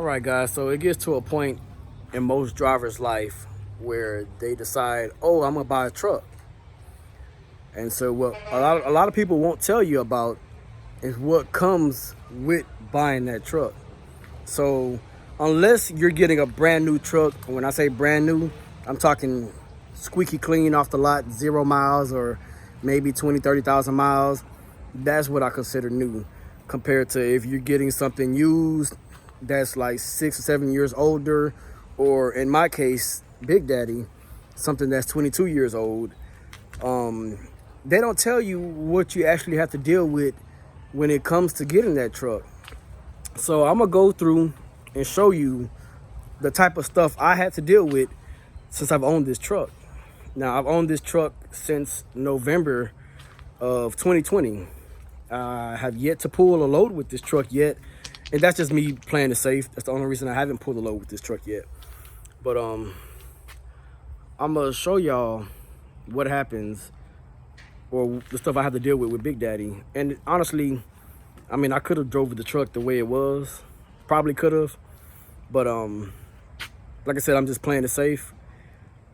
All right, guys. So it gets to a point in most drivers' life where they decide, "Oh, I'm gonna buy a truck." And so what a lot of people won't tell you about is what comes with buying that truck. So unless you're getting a brand new truck, when I say brand new, I'm talking squeaky clean off the lot, 0 miles or maybe 20, 30,000 miles. That's what I consider new compared to if you're getting something used that's like 6 or 7 years older, or in my case, Big Daddy, something that's 22 years old. They don't tell you what you actually have to deal with when it comes to getting that truck. So I'm gonna go through and show you the type of stuff I had to deal with since I've owned this truck. Now, I've owned this truck since November of 2020. I have yet to pull a load with this truck yet, and that's just me playing it safe. That's the only reason I haven't pulled a load with this truck yet. But I'm gonna show y'all what happens, or the stuff I have to deal with Big Daddy. And honestly, I mean, I could have drove the truck the way it was, probably could have, but like I said, I'm just playing it safe.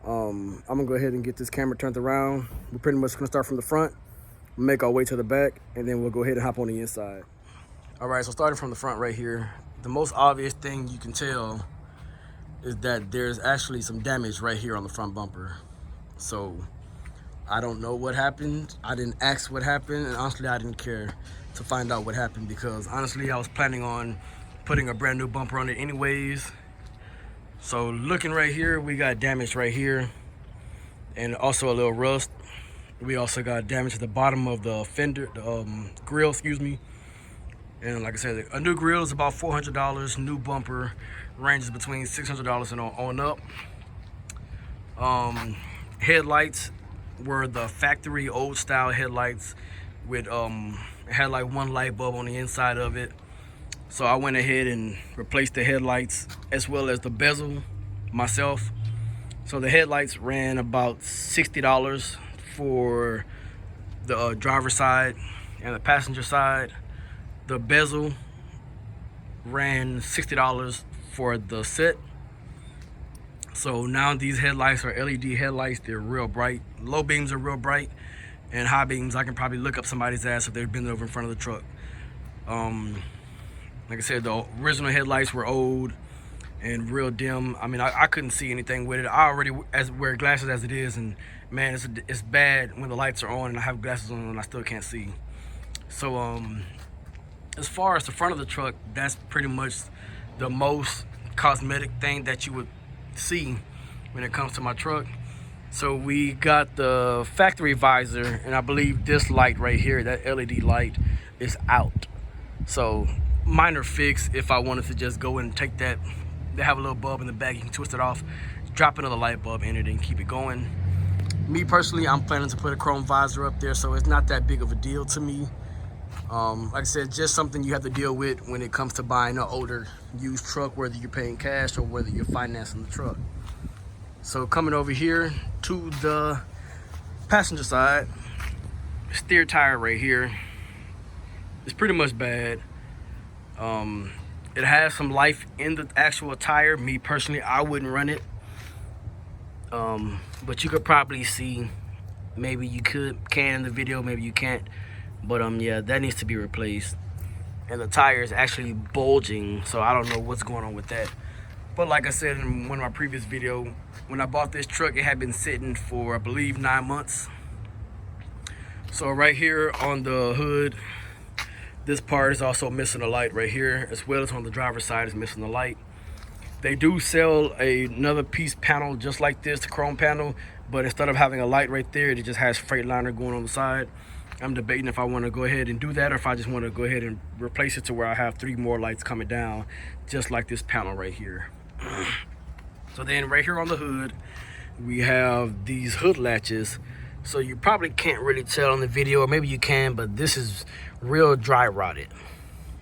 I'm gonna go ahead and get this camera turned around. We're pretty much gonna start from the front, make our way to the back, and then we'll go ahead and hop on the inside. All right, so starting from the front right here, the most obvious thing you can tell is that there's actually some damage right here on the front bumper. So I don't know what happened. I didn't ask what happened, and honestly, I didn't care to find out what happened because honestly, I was planning on putting a brand new bumper on it anyways. So looking right here, we got damage right here and also a little rust. We also got damage at the bottom of the fender, the grill, excuse me. And like I said, a new grill is about $400. New bumper ranges between $600 and on up. Headlights were the factory old style headlights with it had like one light bulb on the inside of it. So I went ahead and replaced the headlights as well as the bezel myself. So the headlights ran about $60 for the driver's side and the passenger side. The bezel ran $60 for the set. So now these headlights are LED headlights. They're real bright. Low beams are real bright, and high beams, I can probably look up somebody's ass if they've been over in front of the truck. Like I said, the original headlights were old and real dim. I mean, I couldn't see anything with it. I already wear glasses as it is, and man, it's bad when the lights are on and I have glasses on and I still can't see. So as far as the front of the truck, that's pretty much the most cosmetic thing that you would see when it comes to my truck. So we got the factory visor, and I believe this light right here, that LED light, is out. So minor fix if I wanted to just go and take that. They have a little bulb in the back, you can twist it off, drop another light bulb in it and keep it going. Me personally, I'm planning to put a chrome visor up there, so it's not that big of a deal to me. Like I said, just something you have to deal with when it comes to buying an older used truck, whether you're paying cash or whether you're financing the truck. So coming over here to the passenger side, steer tire right here is pretty much bad. It has some life in the actual tire. Me personally, I wouldn't run it. But you could probably see, maybe you can in the video, maybe you can't. But yeah, that needs to be replaced. And the tire is actually bulging, so I don't know what's going on with that. But like I said in one of my previous videos, when I bought this truck, it had been sitting for, I believe, 9 months. So right here on the hood, this part is also missing a light right here, as well as on the driver's side is missing a light. They do sell another piece panel just like this, the chrome panel, but instead of having a light right there, it just has Freightliner going on the side. I'm debating if I want to go ahead and do that or if I just want to go ahead and replace it to where I have 3 more lights coming down, just like this panel right here. So then right here on the hood, we have these hood latches. So you probably can't really tell in the video, or maybe you can, but this is real dry rotted.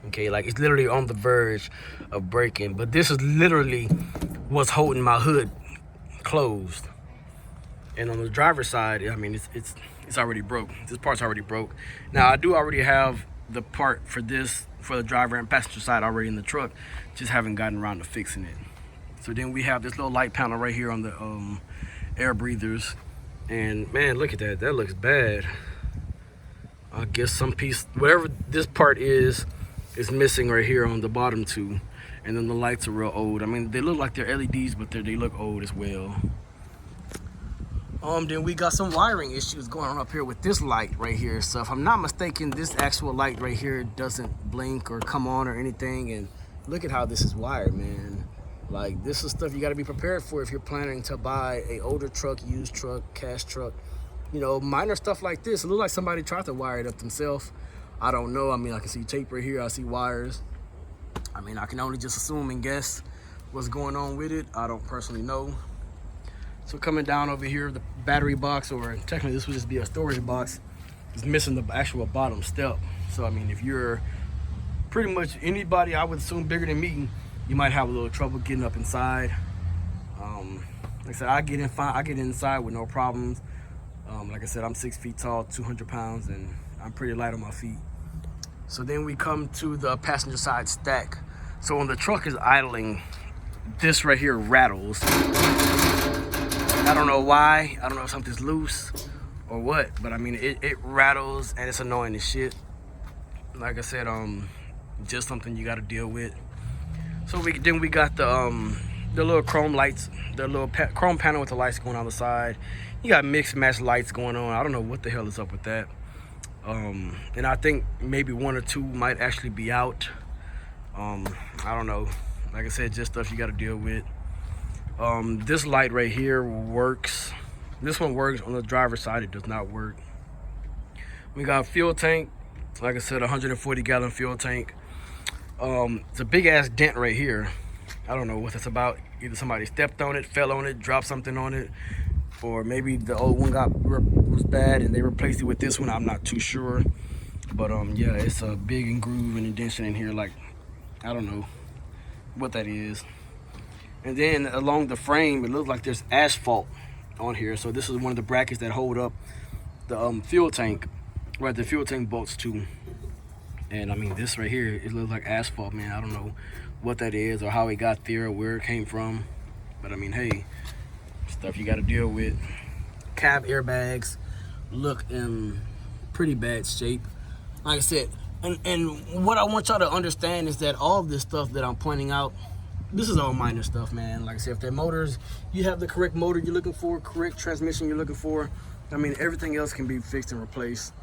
Okay, like it's literally on the verge of breaking, but this is literally what's holding my hood closed. And on the driver's side, I mean, it's already broke. This part's already broke. Now I do already have the part for the driver and passenger side already in the truck, just haven't gotten around to fixing it. So then we have this little light panel right here on the air breathers, and man, look at that, that looks bad. I guess some piece, whatever this part is missing right here on the bottom two. And then the lights are real old. I mean, they look like they're LEDs, but they look old as well. Then we got some wiring issues going on up here with this light right here. So if I'm not mistaken, this actual light right here doesn't blink or come on or anything. And look at how this is wired, man. Like, this is stuff you got to be prepared for if you're planning to buy a older truck, used truck, cash truck. You know, minor stuff like this. It looks like somebody tried to wire it up themselves. I don't know. I mean, I can see tape right here. I see wires. I mean, I can only just assume and guess what's going on with it. I don't personally know. So coming down over here, the battery box, or technically this would just be a storage box, is missing the actual bottom step. So I mean, if you're pretty much anybody, I would assume bigger than me, you might have a little trouble getting up inside. Like I said, I get inside with no problems. Like I said, I'm 6 feet tall, 200 pounds, and I'm pretty light on my feet. So then we come to the passenger side stack. So when the truck is idling, this right here rattles. I don't know why. I don't know if something's loose or what, but I mean, it rattles and it's annoying as shit. Like I said, just something you got to deal with. So then we got the little chrome lights, the little chrome panel with the lights going on the side. You got mixed match lights going on. I don't know what the hell is up with that. And I think maybe one or two might actually be out. I don't know. Like I said, just stuff you got to deal with. This light right here works. This one works. On the driver's side, it does not work. We got a fuel tank. Like I said, 140-gallon fuel tank. It's a big-ass dent right here. I don't know what that's about. Either somebody stepped on it, fell on it, dropped something on it, or maybe the old one was bad and they replaced it with this one. I'm not too sure. But yeah, it's a big groove and indentation in here. Like, I don't know what that is. And then along the frame, it looks like there's asphalt on here. So this is one of the brackets that hold up the fuel tank, where the fuel tank bolts to. And I mean, this right here, it looks like asphalt, man. I don't know what that is or how it got there or where it came from. But I mean, hey, stuff you got to deal with. Cab airbags look in pretty bad shape. Like I said, and what I want y'all to understand is that all of this stuff that I'm pointing out, this is all minor stuff, man. Like I said, if they're motors, you have the correct motor you're looking for, correct transmission you're looking for. I mean, everything else can be fixed and replaced.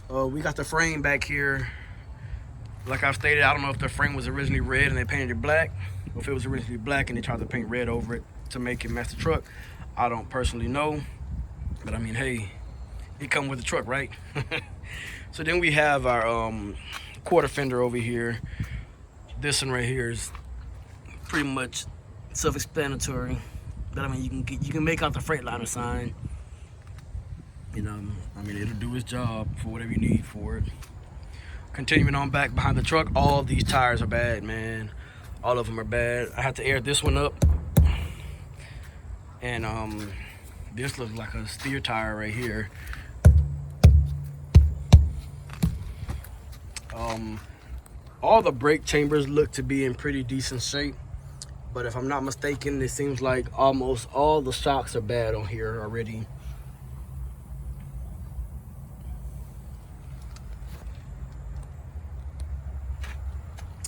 We got the frame back here. Like I've stated, I don't know if the frame was originally red and they painted it black, or if it was originally black and they tried to paint red over it to make it match the truck. I don't personally know, but I mean, hey, it come with the truck, right? So then we have our quarter fender over here. This one right here is pretty much self-explanatory. But I mean, you can make out the Freightliner sign. You know, I mean, it'll do its job for whatever you need for it. Continuing on back behind the truck, all of these tires are bad, man. All of them are bad. I had to air this one up. And this looks like a steer tire right here. All the brake chambers look to be in pretty decent shape. But if I'm not mistaken, it seems like almost all the shocks are bad on here already.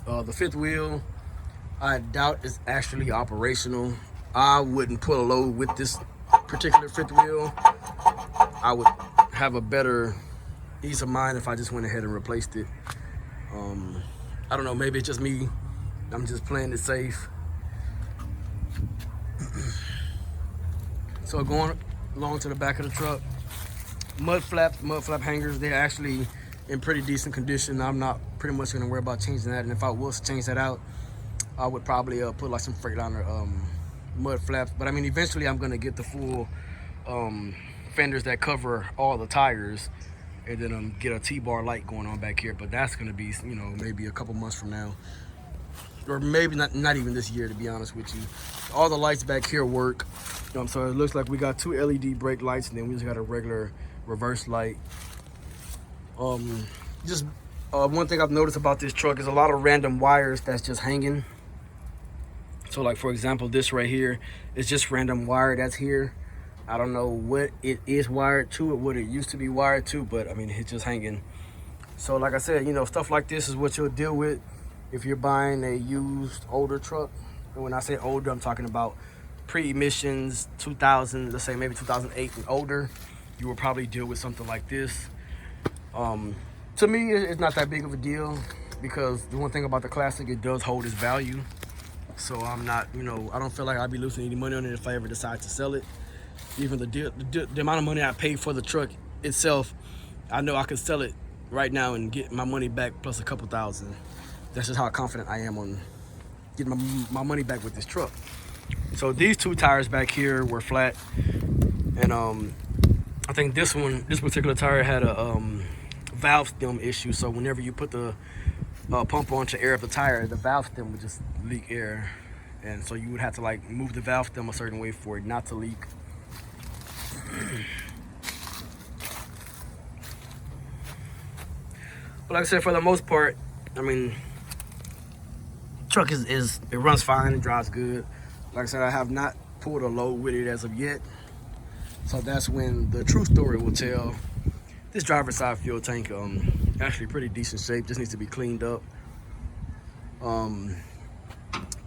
The fifth wheel, I doubt is actually operational. I wouldn't pull a load with this particular fifth wheel. I would have a better ease of mind if I just went ahead and replaced it. I don't know, maybe it's just me. I'm just playing it safe. So going along to the back of the truck, mud flap hangers, they're actually in pretty decent condition. I'm not pretty much gonna worry about changing that, and if I was to change that out, I would probably put like some Freightliner mud flaps. But I mean, eventually I'm gonna get the full fenders that cover all the tires, and then get a T-bar light going on back here. But that's gonna be, you know, maybe a couple months from now, or maybe not even this year, to be honest with you. All the lights back here work. So it looks like we got two LED brake lights, and then we just got a regular reverse light. Just One thing I've noticed about this truck is a lot of random wires that's just hanging. So like for example, this right here is just random wire that's here. I don't know what it is wired to, or what it used to be wired to, but I mean, it's just hanging. So like I said, you know, stuff like this is what you'll deal with if you're buying a used older truck. And when I say older, I'm talking about pre-emissions, 2000, let's say maybe 2008 and older. You will probably deal with something like this. To me, it's not that big of a deal, because the one thing about the Classic, it does hold its value. So I'm not, you know, I don't feel like I'd be losing any money on it if I ever decide to sell it. Even the amount of money I paid for the truck itself, I know I could sell it right now and get my money back plus a couple thousand. That's just how confident I am on getting my money back with this truck. So these two tires back here were flat, and I think this particular tire had a valve stem issue. So whenever you put the pump on to air up the tire, the valve stem would just leak air, and so you would have to like move the valve stem a certain way for it not to leak. But like I said, for the most part, I mean, truck is it runs fine, it drives good. Like I said, I have not pulled a load with it as of yet, so that's when the true story will tell. This driver's side fuel tank actually pretty decent shape, just needs to be cleaned up.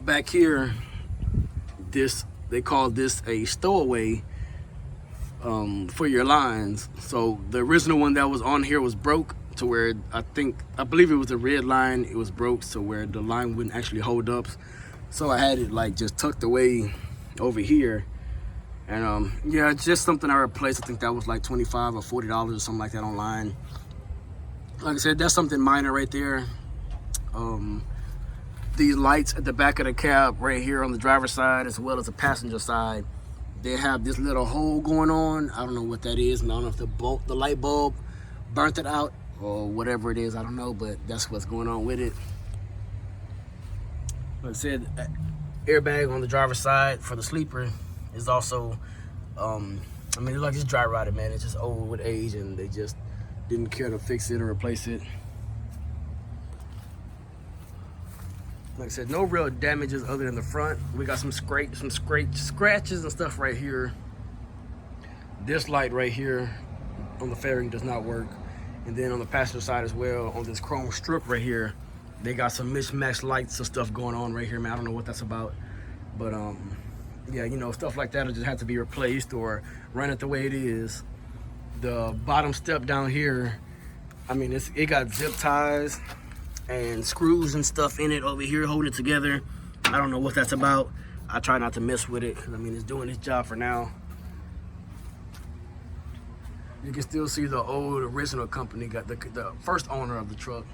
Back here, they call this a stowaway for your lines. So the original one that was on here was broke to where I believe it was the red line, it was broke so where the line wouldn't actually hold up. So I had it like just tucked away over here. And yeah, it's just something I replaced. I think that was like $25 or $40 or something like that online. Like I said, that's something minor right there. These lights at the back of the cab right here on the driver's side as well as the passenger side, they have this little hole going on. I don't know what that is, and I don't know if the light bulb burnt it out or whatever it is, I don't know, but that's what's going on with it. Like I said, airbag on the driver's side for the sleeper is also, I mean, it's like this dry rotted, man. It's just old with age, and they just didn't care to fix it or replace it. Like I said, no real damages other than the front. We got some scratches and stuff right here. This light right here on the fairing does not work. And then on the passenger side as well, on this chrome strip right here, they got some mismatched lights and stuff going on right here, man. I don't know what that's about. But yeah, you know, stuff like that will just have to be replaced or run it the way it is. The bottom step down here, I mean, it got zip ties and screws and stuff in it over here holding it together. I don't know what that's about. I try not to mess with it, because I mean, it's doing its job for now. You can still see the old original company, got the first owner of the truck.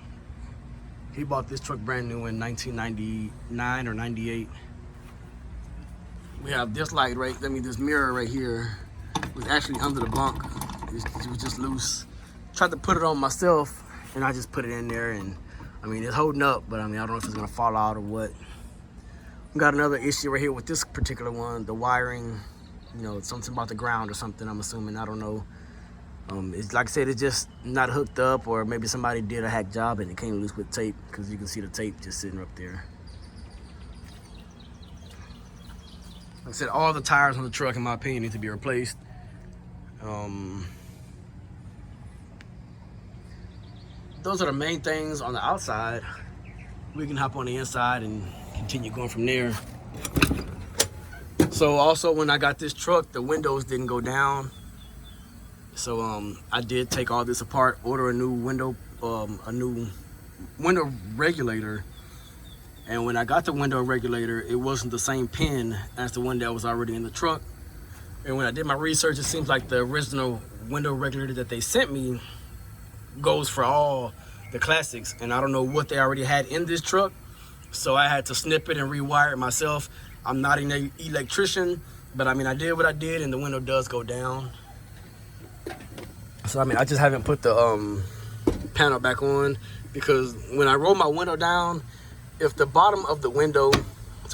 He bought this truck brand new in 1999 or 98. We have this light right, this mirror right here was actually under the bunk. It was just loose. Tried to put it on myself, and I just put it in there, and I mean, it's holding up, but I mean, I don't know if it's gonna fall out or what. We got another issue right here with this particular one, the wiring, you know, something about the ground or something, I'm assuming, I don't know. It's like I said, it's just not hooked up, or maybe somebody did a hack job and it came loose with tape, because you can see the tape just sitting up there. Like I said, all the tires on the truck, in my opinion, need to be replaced. Those are the main things on the outside. We can hop on the inside and continue going from there. So also, when I got this truck, the windows didn't go down. So I did take all this apart, order a new window regulator. And when I got the window regulator, it wasn't the same pin as the one that was already in the truck. And when I did my research, it seems like the original window regulator that they sent me goes for all the Classics, and I don't know what they already had in this truck, so I had to snip it and rewire it myself. I'm not an electrician, but I mean, I did what I did, and the window does go down. So I mean, I just haven't put the panel back on, because when I roll my window down, if the bottom of the window,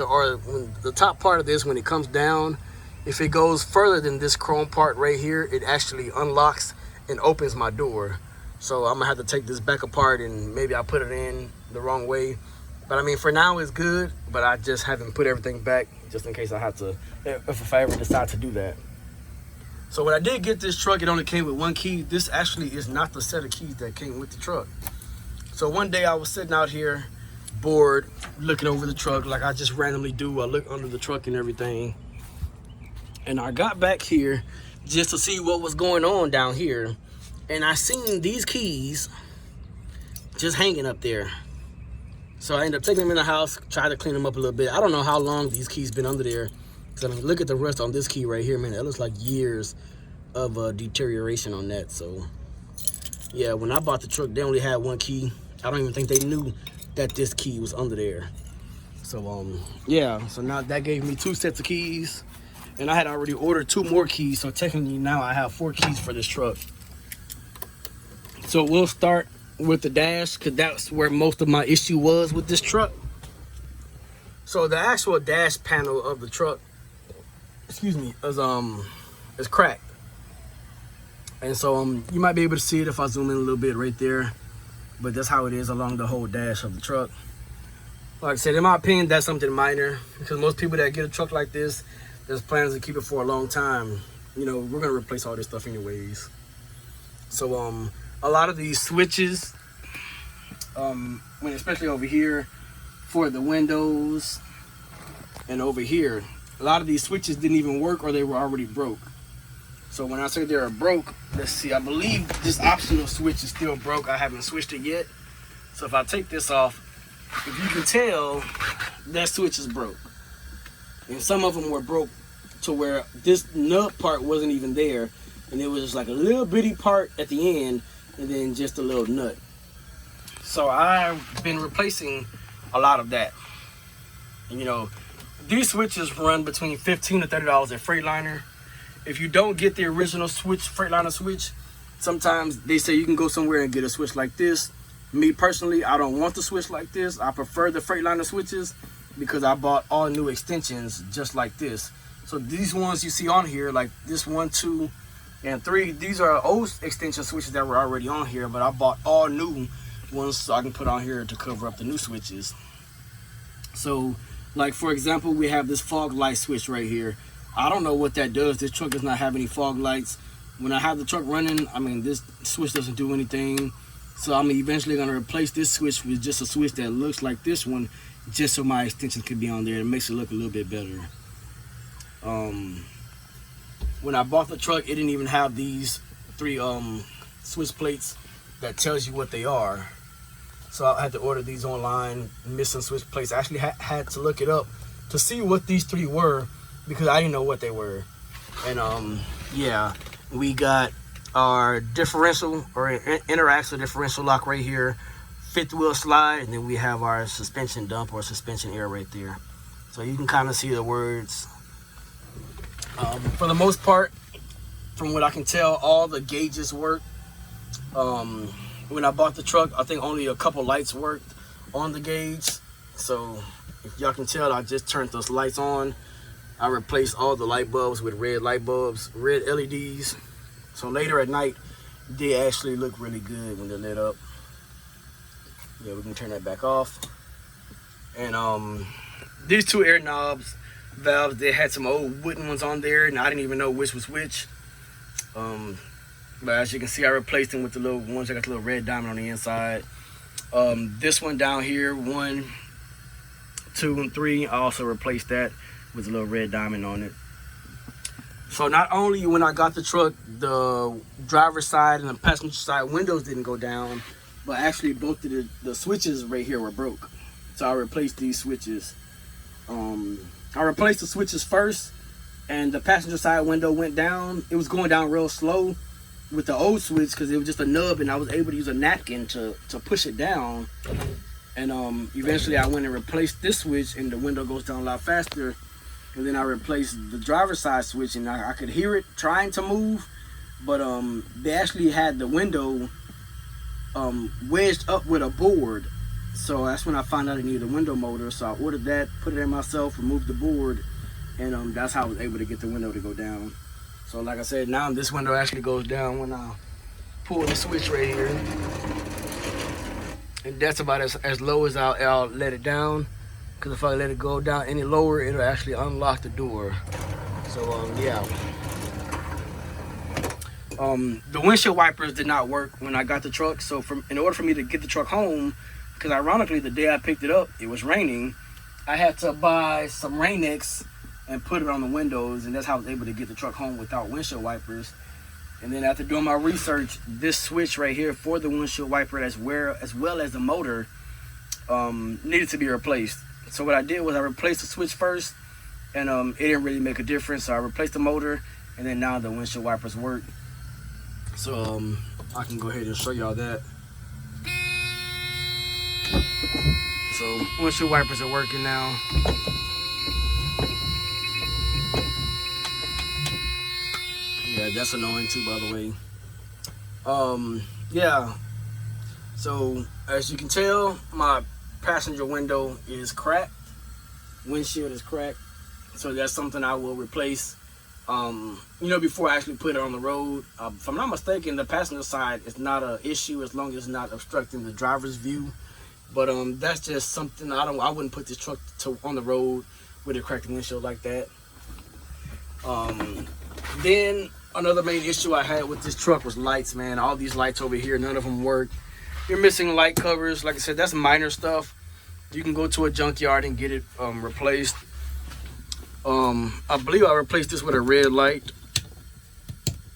or when the top part of this, when it comes down, if it goes further than this chrome part right here, it actually unlocks and opens my door. So I'm gonna have to take this back apart and maybe I put it in the wrong way. But I mean, for now it's good, but I just haven't put everything back just in case I have to, if I ever decide to do that. So when I did get this truck, it only came with one key. This actually is not the set of keys that came with the truck. So one day I was sitting out here, bored, looking over the truck like I just randomly do. I look under the truck and everything. And I got back here just to see what was going on down here. And I seen these keys just hanging up there. So I ended up taking them in the house, tried to clean them up a little bit. I don't know how long these keys been under there. Cause I mean, look at the rust on this key right here, man. It looks like years of deterioration on that. So yeah, when I bought the truck, they only had one key. I don't even think they knew that this key was under there. So yeah, so now that gave me 2 sets of keys, and I had already ordered 2 more keys. So technically now I have 4 keys for this truck. So we'll start with the dash, because that's where most of my issue was with this truck. So the actual dash panel of the truck, is cracked. And so you might be able to see it if I zoom in a little bit right there. But that's how it is along the whole dash of the truck. Like I said, in my opinion, that's something minor, because most people that get a truck like this, there's plans to keep it for a long time. You know, we're gonna replace all this stuff anyways. So a lot of these switches, especially over here for the windows and over here, a lot of these switches didn't even work, or they were already broke. So when I say they're broke, let's see, I believe this optional switch is still broke. I haven't switched it yet. So if I take this off, if you can tell, that switch is broke. And some of them were broke to where this nut part wasn't even there, and it was just like a little bitty part at the end, and then just a little nut. So I've been replacing a lot of that. And you know, these switches run between $15 to $30 at Freightliner. If you don't get the original switch, Freightliner switch, sometimes they say you can go somewhere and get a switch like this. Me personally, I don't want the switch like this. I prefer the Freightliner switches because I bought all new extensions just like this. So these ones you see on here, like this 1, 2, and 3, these are old extension switches that were already on here, but I bought all new ones so I can put on here to cover up the new switches. So like for example, we have this fog light switch right here. I don't know what that does. This truck does not have any fog lights. When I have the truck running, I mean, this switch doesn't do anything. So I'm eventually gonna replace this switch with just a switch that looks like this one, just so my extensions could be on there. It makes it look a little bit better. When I bought the truck, it didn't even have these 3 switch plates that tells you what they are. So I had to order these online, missing switch plates. I actually had to look it up to see what these 3 were, because I didn't know what they were. And yeah, we got our differential or interaxle differential lock right here, 5th wheel slide, and then we have our suspension dump or suspension air right there. So you can kind of see the words. For the most part, from what I can tell, all the gauges work. When I bought the truck, I think only a couple lights worked on the gauge. So if y'all can tell, I just turned those lights on. I replaced all the light bulbs with red light bulbs, red LEDs. So later at night, they actually look really good when they're lit up. Yeah, we can turn that back off. And these 2 air knobs, valves, they had some old wooden ones on there, and I didn't even know which was which. But as you can see, I replaced them with the little ones that got the little red diamond on the inside. This one down here, 1, 2, and 3, I also replaced that with a little red diamond on it. So not only when I got the truck, the driver's side and the passenger side windows didn't go down, but actually both of the switches right here were broke. So I replaced these switches. I replaced the switches first, and the passenger side window went down. It was going down real slow with the old switch because it was just a nub, and I was able to use a napkin to push it down. And eventually I went and replaced this switch, and the window goes down a lot faster. And then I replaced the driver's side switch, and I could hear it trying to move, but they actually had the window wedged up with a board. So that's when I found out I needed a window motor. So I ordered that, put it in myself, removed the board, and that's how I was able to get the window to go down. So like I said, now this window actually goes down when I pull the switch right here, and that's about as low as I'll let it down, because if I let it go down any lower, it'll actually unlock the door. So yeah. The windshield wipers did not work when I got the truck, so in order for me to get the truck home, because ironically the day I picked it up it was raining, I had to buy some Rain-X and put it on the windows, and that's how I was able to get the truck home without windshield wipers. And then after doing my research, this switch right here for the windshield wiper as well as the motor needed to be replaced. So what I did was I replaced the switch first, and it didn't really make a difference, so I replaced the motor, and then now the windshield wipers work. So I can go ahead and show y'all that. So windshield wipers are working now. Yeah, that's annoying too, by the way. Yeah. So as you can tell, my passenger window is cracked. Windshield is cracked. So that's something I will replace. Before I actually put it on the road. If I'm not mistaken, the passenger side is not an issue as long as it's not obstructing the driver's view. But that's just something I wouldn't put this truck on the road with a cracked windshield like that. Then another main issue I had with this truck was lights, man. All these lights over here, none of them work. You're missing light covers. Like I said, that's minor stuff. You can go to a junkyard and get it replaced. I believe I replaced this with a red light.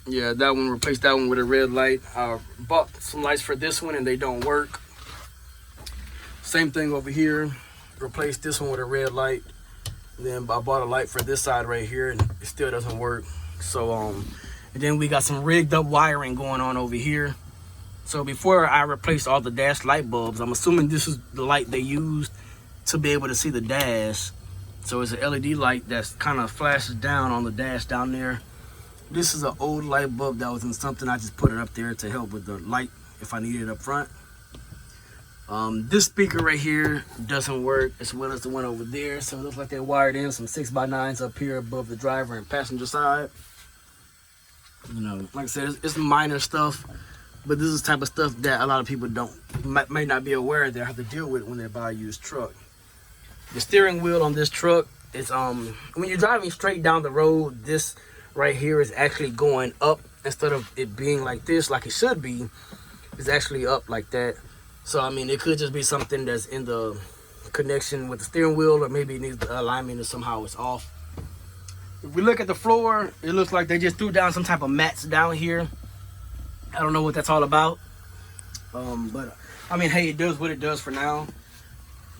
Yeah, replaced that one with a red light. I bought some lights for this one and they don't work. Same thing over here. Replaced this one with a red light. Then I bought a light for this side right here and it still doesn't work. So and then we got some rigged up wiring going on over here. So before I replaced all the dash light bulbs, I'm assuming this is the light they used to be able to see the dash. So it's an LED light that's kind of flashes down on the dash down there. This is an old light bulb that was in something. I just put it up there to help with the light if I need it up front. This speaker right here doesn't work as well as the one over there. So it looks like they wired in some 6x9s up here above the driver and passenger side. Like I said, it's minor stuff, but this is the type of stuff that a lot of people may not be aware they have to deal with when they buy a used truck. The steering wheel on this truck is when you're driving straight down the road, this right here is actually going up instead of it being like this, like it should be. It's actually up like that. So I mean, it could just be something that's in the connection with the steering wheel, or maybe it needs the alignment or somehow it's off. If we look at the floor, it looks like they just threw down some type of mats down here. I don't know what that's all about. But I mean, hey, it does what it does for now.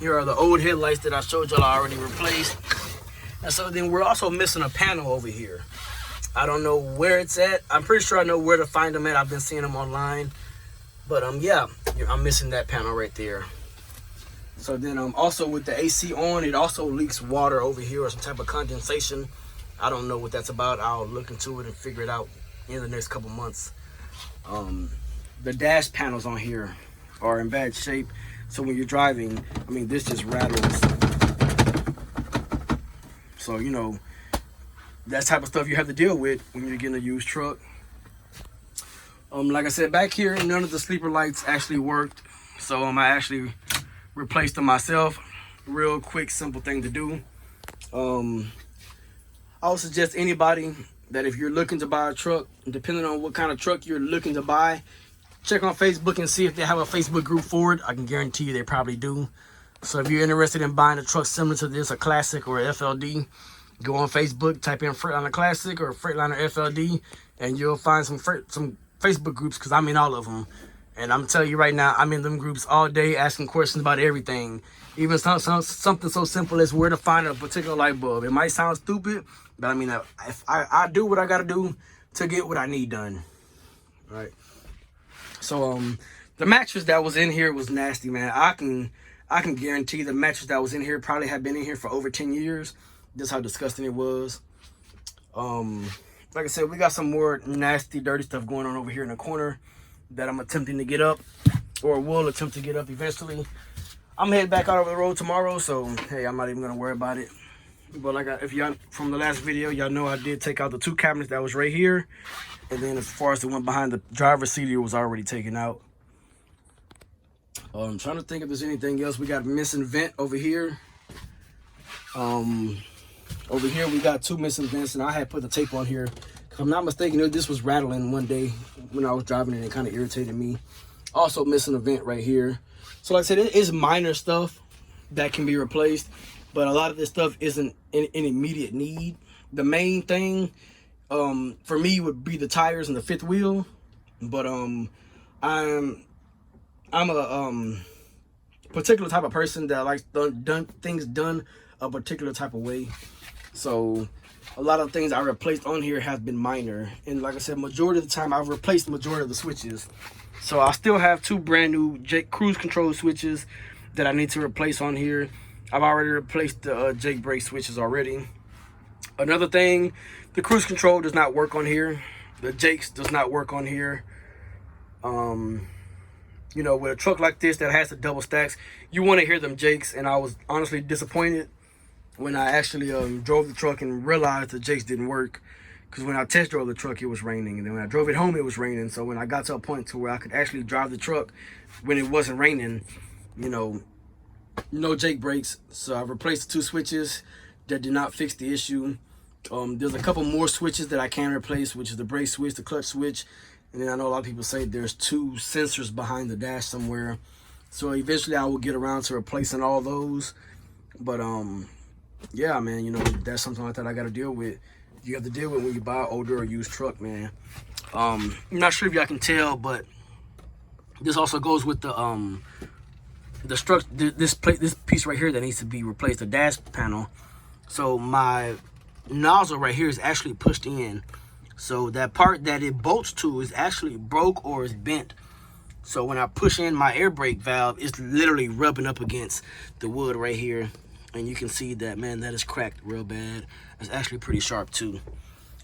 Here are the old headlights that I showed y'all I already replaced. And so then we're also missing a panel over here. I don't know where it's at. I'm pretty sure I know where to find them at. I've been seeing them online. But yeah, I'm missing that panel right there. So then also with the AC on, it also leaks water over here or some type of condensation. I don't know what that's about. I'll look into it and figure it out in the next couple months. The dash panels on here are in bad shape. So when you're driving, I mean, this just rattles. So, that type of stuff you have to deal with when you're getting a used truck. Like I said, back here, none of the sleeper lights actually worked. So I actually replaced them myself. Real quick, simple thing to do. I would suggest anybody that if you're looking to buy a truck, depending on what kind of truck you're looking to buy, check on Facebook and see if they have a Facebook group for it. I can guarantee you they probably do. So if you're interested in buying a truck similar to this, a Classic or a FLD, go on Facebook, type in Freightliner Classic or Freightliner FLD, and you'll find some Facebook groups, because I'm in all of them. And I'm telling you right now, I'm in them groups all day asking questions about everything. Even something so simple as where to find a particular light bulb. It might sound stupid, but I mean, I do what I got to do to get what I need done. All right. So the mattress that was in here was nasty, man. I can guarantee the mattress that was in here probably had been in here for over 10 years. That's how disgusting it was. Like I said, we got some more nasty, dirty stuff going on over here in the corner that I'm attempting to get up, or will attempt to get up eventually. I'm heading back out over the road tomorrow, so hey, I'm not even gonna worry about it. But like, if y'all from the last video, y'all know I did take out the 2 cabinets that was right here, and then as far as the one behind the driver's seat, it was already taken out. I'm trying to think if there's anything else. We got a missing vent over here. Over here we got 2 missing vents, and I had put the tape on here. If I'm not mistaken, this was rattling one day when I was driving, and it kind of irritated me. Also missing a vent right here. So like I said, it is minor stuff that can be replaced, but a lot of this stuff isn't in immediate need. The main thing for me would be the tires and the 5th wheel. But I'm a particular type of person that likes things done a particular type of way. So a lot of things I replaced on here have been minor, and like I said, majority of the time I've replaced the majority of the switches. So I still have 2 brand new Jake cruise control switches that I need to replace on here. I've already replaced the Jake brake switches already. Another thing, the cruise control does not work on here. The Jakes does not work on here. You know, with a truck like this that has the double stacks, you want to hear them Jakes, and I was honestly disappointed when I actually drove the truck and realized the Jakes didn't work. Because when I test drove the truck, it was raining, and then when I drove it home, it was raining. So when I got to a point to where I could actually drive the truck when it wasn't raining, you know, no Jake brakes. So I replaced the 2 switches that did not fix the issue. There's a couple more switches that I can replace, which is the brake switch, the clutch switch, and then I know a lot of people say there's 2 sensors behind the dash somewhere. So eventually I will get around to replacing all those. But yeah, man, you know, that's something like that I got to deal with. You have to deal with when you buy an older or used truck, man. I'm not sure if y'all can tell, but this also goes with the structure. This piece right here that needs to be replaced, the dash panel. So my nozzle right here is actually pushed in. So that part that it bolts to is actually broke or is bent. So when I push in my air brake valve, it's literally rubbing up against the wood right here. And you can see that, man, that is cracked real bad. It's actually pretty sharp too.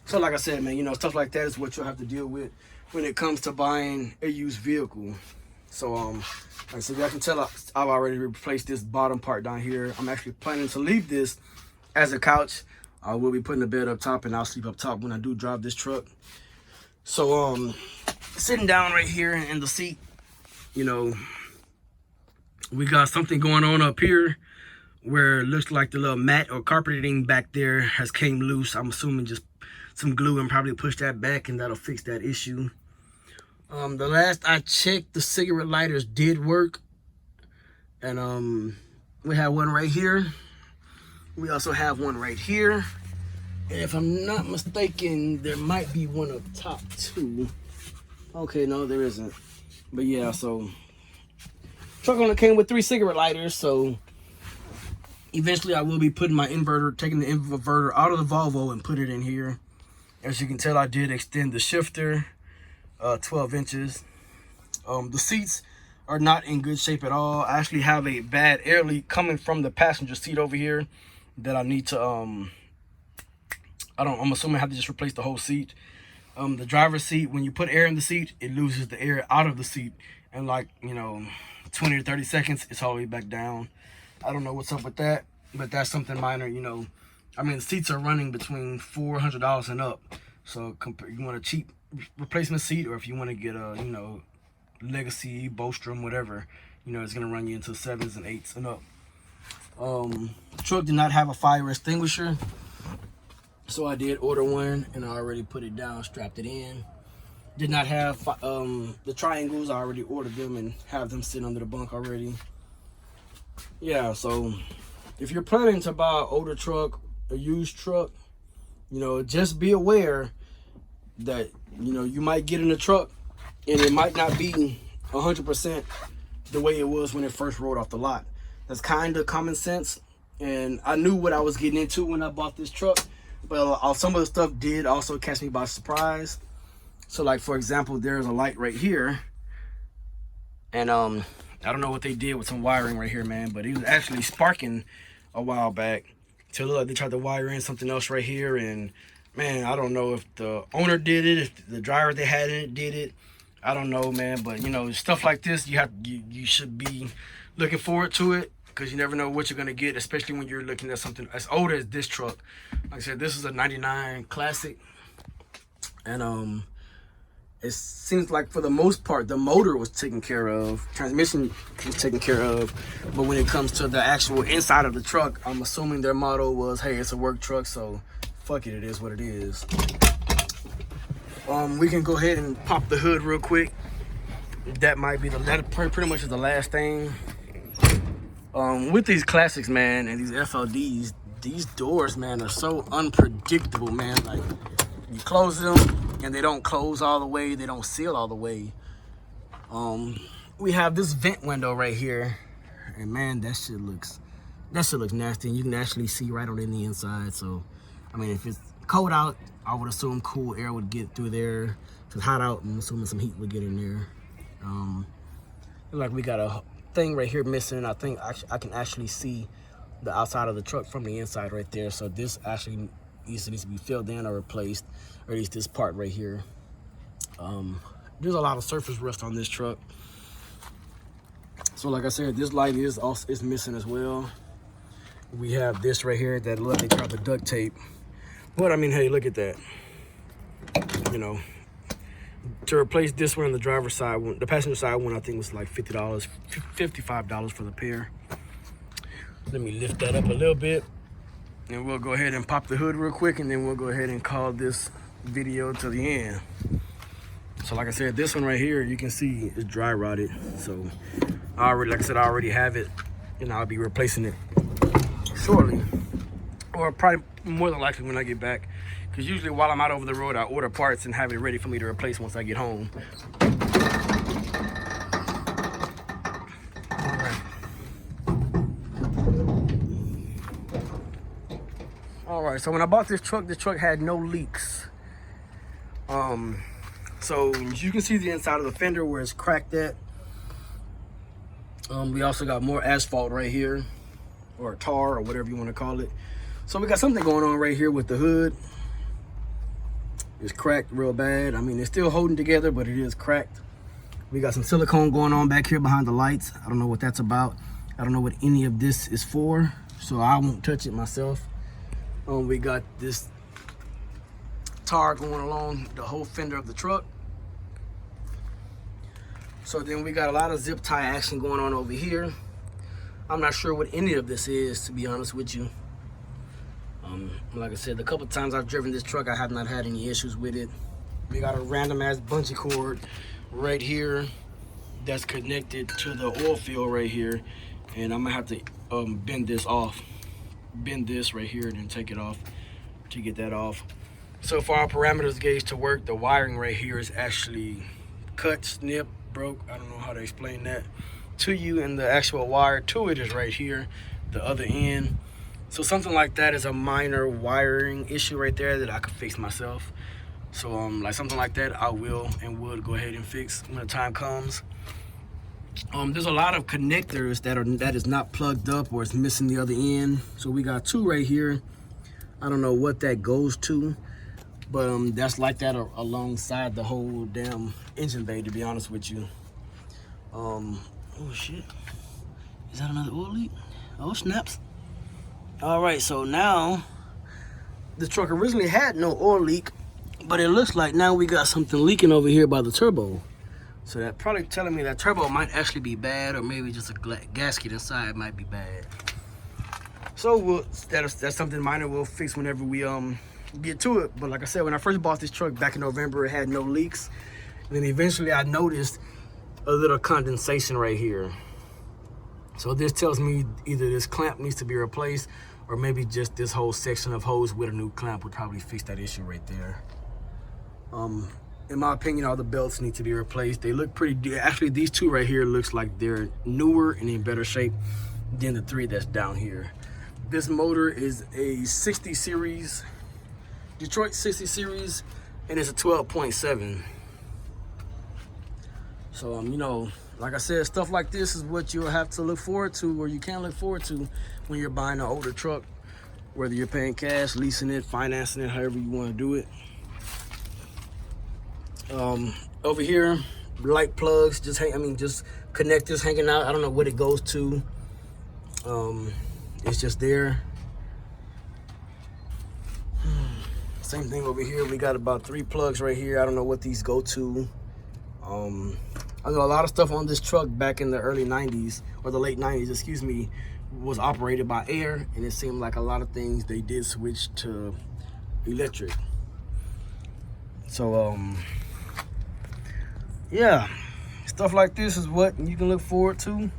So like I said, man, you know, stuff like that is what you'll have to deal with when it comes to buying a used vehicle. So like I said, y'all can tell I've already replaced this bottom part down here. I'm actually planning to leave this as a couch. I will be putting the bed up top, and I'll sleep up top when I do drive this truck. So sitting down right here in the seat, you know, we got something going on up here where it looks like the little mat or carpeting back there has came loose. I'm assuming just some glue and probably push that back, and that'll fix that issue. The last I checked, the cigarette lighters did work, and we have one right here. We also have one right here, and if I'm not mistaken, there might be one up top too. Okay, no, there isn't. But yeah, so truck only came with 3 cigarette lighters, so eventually I will be putting my inverter, taking the inverter out of the Volvo and put it in here. As you can tell, I did extend the shifter 12 inches. The seats are not in good shape at all. I actually have a bad air leak coming from the passenger seat over here that I need to I'm assuming I have to just replace the whole seat. The driver's seat, when you put air in the seat, it loses the air out of the seat, and like, you know, 20 to 30 seconds, it's all the way back down. I don't know what's up with that, but that's something minor, you know. I mean, the seats are running between $400 and up. So you want a cheap replacement seat, or if you want to get a, you know, Legacy, Bostrom, whatever, you know, it's going to run you into 7s and 8s and up. The truck did not have a fire extinguisher, so I did order one, and I already put it down, strapped it in. Did not have the triangles. I already ordered them and have them sit under the bunk already. Yeah, so if you're planning to buy an older truck, a used truck, you know, just be aware that, you know, you might get in a truck and it might not be 100% the way it was when it first rolled off the lot. That's kind of common sense, and I knew what I was getting into when I bought this truck, but some of the stuff did also catch me by surprise. So like, for example, there's a light right here, and I don't know what they did with some wiring right here, man, but it was actually sparking a while back. So look, they tried to wire in something else right here, and man, I don't know if the owner did it, if the driver they had in it did it. I don't know, man, but you know, stuff like this, you should be looking forward to it because you never know what you're gonna get, especially when you're looking at something as old as this truck. Like I said, this is a 99 Classic, and it seems like for the most part the motor was taken care of, transmission was taken care of, but when it comes to the actual inside of the truck, I'm assuming their motto was, hey, it's a work truck, so fuck it, it is what it is. We can go ahead and pop the hood real quick. That might be that pretty much is the last thing. With these Classics, man, and these FLDs, these doors, man, are so unpredictable, man. Like, you close them and they don't close all the way, they don't seal all the way. We have this vent window right here, and man, that shit looks nasty, and you can actually see right on the inside. So I mean, if it's cold out, I would assume cool air would get through there. If it's hot out, I'm assuming some heat would get in there. Like we got a thing right here missing. I think I can actually see the outside of the truck from the inside right there. So this actually needs to be filled in or replaced, or at least this part right here. There's a lot of surface rust on this truck. So like I said, this light is missing as well. We have this right here that look, they tried to duct tape. But I mean, hey, look at that. You know, to replace this one on the driver's side, the passenger side one, I think was like $50, $55 for the pair. Let me lift that up a little bit, and we'll go ahead and pop the hood real quick, and then we'll go ahead and call this video to the end. So like I said, this one right here, you can see is dry rotted. So I already have it, and I'll be replacing it shortly, or probably more than likely when I get back, because usually while I'm out over the road, I order parts and have it ready for me to replace once I get home. All right, so when I bought this truck had no leaks. So you can see the inside of the fender where it's cracked at. We also got more asphalt right here, or tar, or whatever you want to call it. So we got something going on right here with the hood. It's cracked real bad. I mean, it's still holding together, but it is cracked. We got some silicone going on back here behind the lights. I don't know what that's about. I don't know what any of this is for, so I won't touch it myself. We got this tar going along the whole fender of the truck. So then we got a lot of zip tie action going on over here. I'm not sure what any of this is, to be honest with you. Like I said, the couple times I've driven this truck, I have not had any issues with it. We got a random ass bungee cord right here that's connected to the oil field right here, and I'm gonna have to bend this right here and then take it off to get that off. So for our parameters gauge to work, the wiring right here is actually cut, snipped, broke, I don't know how to explain that to you, and the actual wire to it is right here, the other end. So something like that is a minor wiring issue right there that I could fix myself. So like something like that I will and would go ahead and fix when the time comes. There's a lot of connectors that is not plugged up or it's missing the other end. So we got two right here. I don't know what that goes to, but that's like that alongside the whole damn engine bay, to be honest with you. Oh shit, is that another oil leak? Oh snaps. All right, so now the truck originally had no oil leak, but it looks like now we got something leaking over here by the turbo. So that probably telling me that turbo might actually be bad, or maybe just a gasket inside might be bad. So that's something minor we'll fix whenever we get to it. But like I said, when I first bought this truck back in November, it had no leaks. And then eventually I noticed a little condensation right here. So this tells me either this clamp needs to be replaced, or maybe just this whole section of hose with a new clamp would probably fix that issue right there. In my opinion, all the belts need to be replaced. They look pretty good. Actually, these two right here looks like they're newer and in better shape than the three that's down here. This motor is a 60 series, Detroit 60 series, and it's a 12.7. So, you know, like I said, stuff like this is what you'll have to look forward to, or you can look forward to when you're buying an older truck, whether you're paying cash, leasing it, financing it, however you want to do it. Over here, light plugs, just connectors hanging out. I don't know what it goes to. It's just there. Same thing over here. We got about 3 plugs right here. I don't know what these go to. I know a lot of stuff on this truck back in the early 90s, or the late 90s, excuse me, was operated by air, and it seemed like a lot of things they did switch to electric. So yeah, stuff like this is what you can look forward to.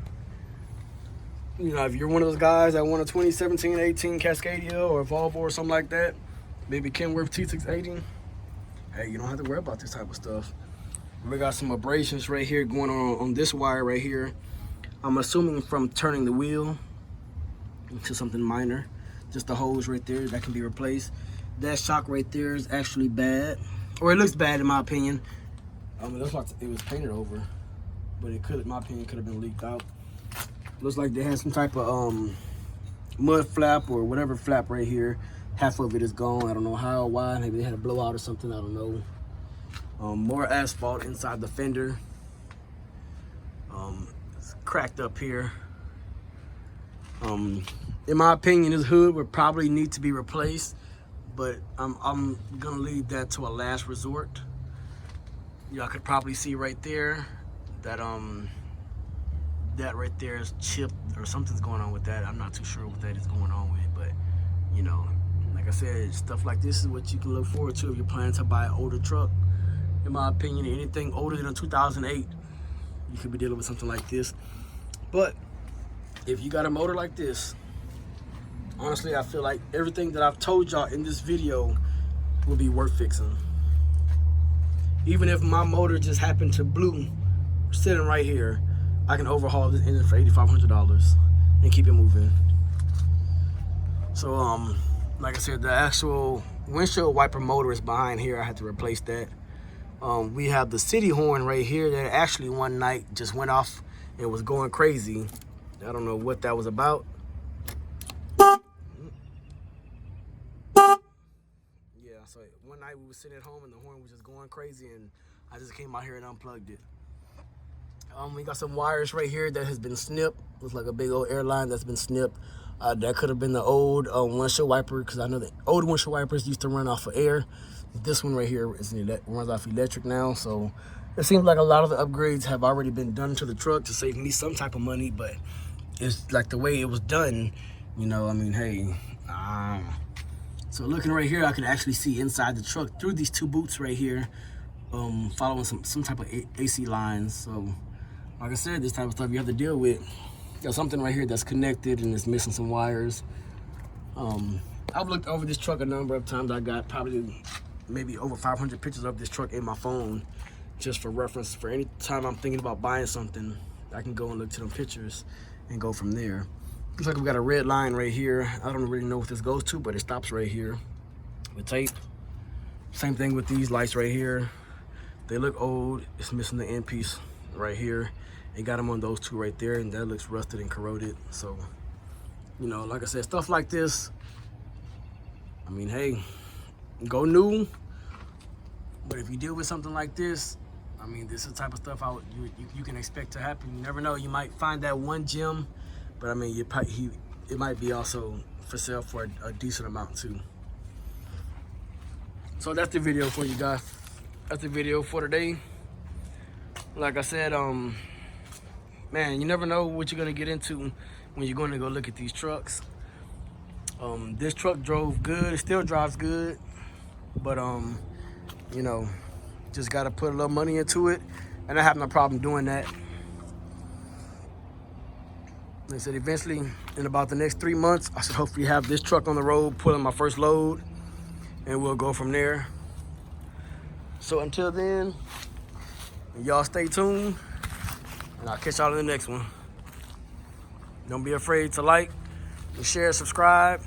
You know, if you're one of those guys that want a 2017-18 Cascadia or a Volvo or something like that, maybe Kenworth T680, hey, you don't have to worry about this type of stuff. We got some abrasions right here going on this wire right here. I'm assuming from turning the wheel to something minor. Just the hose right there that can be replaced. That shock right there is actually bad, or it looks bad in my opinion. That's why it was painted over, but it could, in my opinion, could have been leaked out. Looks like they had some type of mud flap or whatever flap right here. Half of it is gone. I don't know how or why. Maybe they had a blowout or something. I don't know. More asphalt inside the fender. It's cracked up here. In my opinion, this hood would probably need to be replaced, but I'm gonna leave that to a last resort. Y'all could probably see right there that that right there is chipped, or something's going on with that. I'm not too sure what that is going on with, but you know, like I said, stuff like this is what you can look forward to if you're planning to buy an older truck. In my opinion, anything older than a 2008, you could be dealing with something like this. But if you got a motor like this, honestly, I feel like everything that I've told y'all in this video will be worth fixing. Even if my motor just happened to blow sitting right here, I can overhaul this engine for $8,500 and keep it moving. So like I said, the actual windshield wiper motor is behind here. I had to replace that. We have the city horn right here that actually one night just went off and was going crazy. I don't know what that was about. Yeah, so one night we were sitting at home and the horn was just going crazy, and I just came out here and unplugged it. We got some wires right here that has been snipped. Looks like a big old airline that's been snipped. That could have been the old windshield wiper, because I know the old windshield wipers used to run off of air. This one right here runs off electric now, so it seems like a lot of the upgrades have already been done to the truck to save me some type of money, but it's like the way it was done, you know, I mean, hey. So looking right here, I can actually see inside the truck through these 2 boots right here, following some type of AC lines. So like I said, this type of stuff you have to deal with. Got something right here that's connected and it's missing some wires. I've looked over this truck a number of times. I got probably maybe over 500 pictures of this truck in my phone, just for reference. For any time I'm thinking about buying something, I can go and look to them pictures and go from there. Looks like we got a red line right here. I don't really know what this goes to, but it stops right here with tape. Same thing with these lights right here. They look old. It's missing the end piece right here. It got them on those 2 right there, and that looks rusted and corroded. So, you know, like I said, stuff like this, I mean, hey, go new. But if you deal with something like this, I mean, this is the type of stuff you can expect to happen. You never know. You might find that one gem, but I mean, it might be also for sale for a decent amount too. So that's the video for you guys. That's the video for today. Like I said, man, you never know what you're gonna get into when you're gonna go look at these trucks. This truck drove good. It still drives good, but you know, just gotta put a little money into it, and I have no problem doing that. Like I said, eventually, in about the next 3 months, I should hopefully have this truck on the road, pulling my first load, and we'll go from there. So until then, y'all stay tuned, and I'll catch y'all in the next one. Don't be afraid to like, share, subscribe.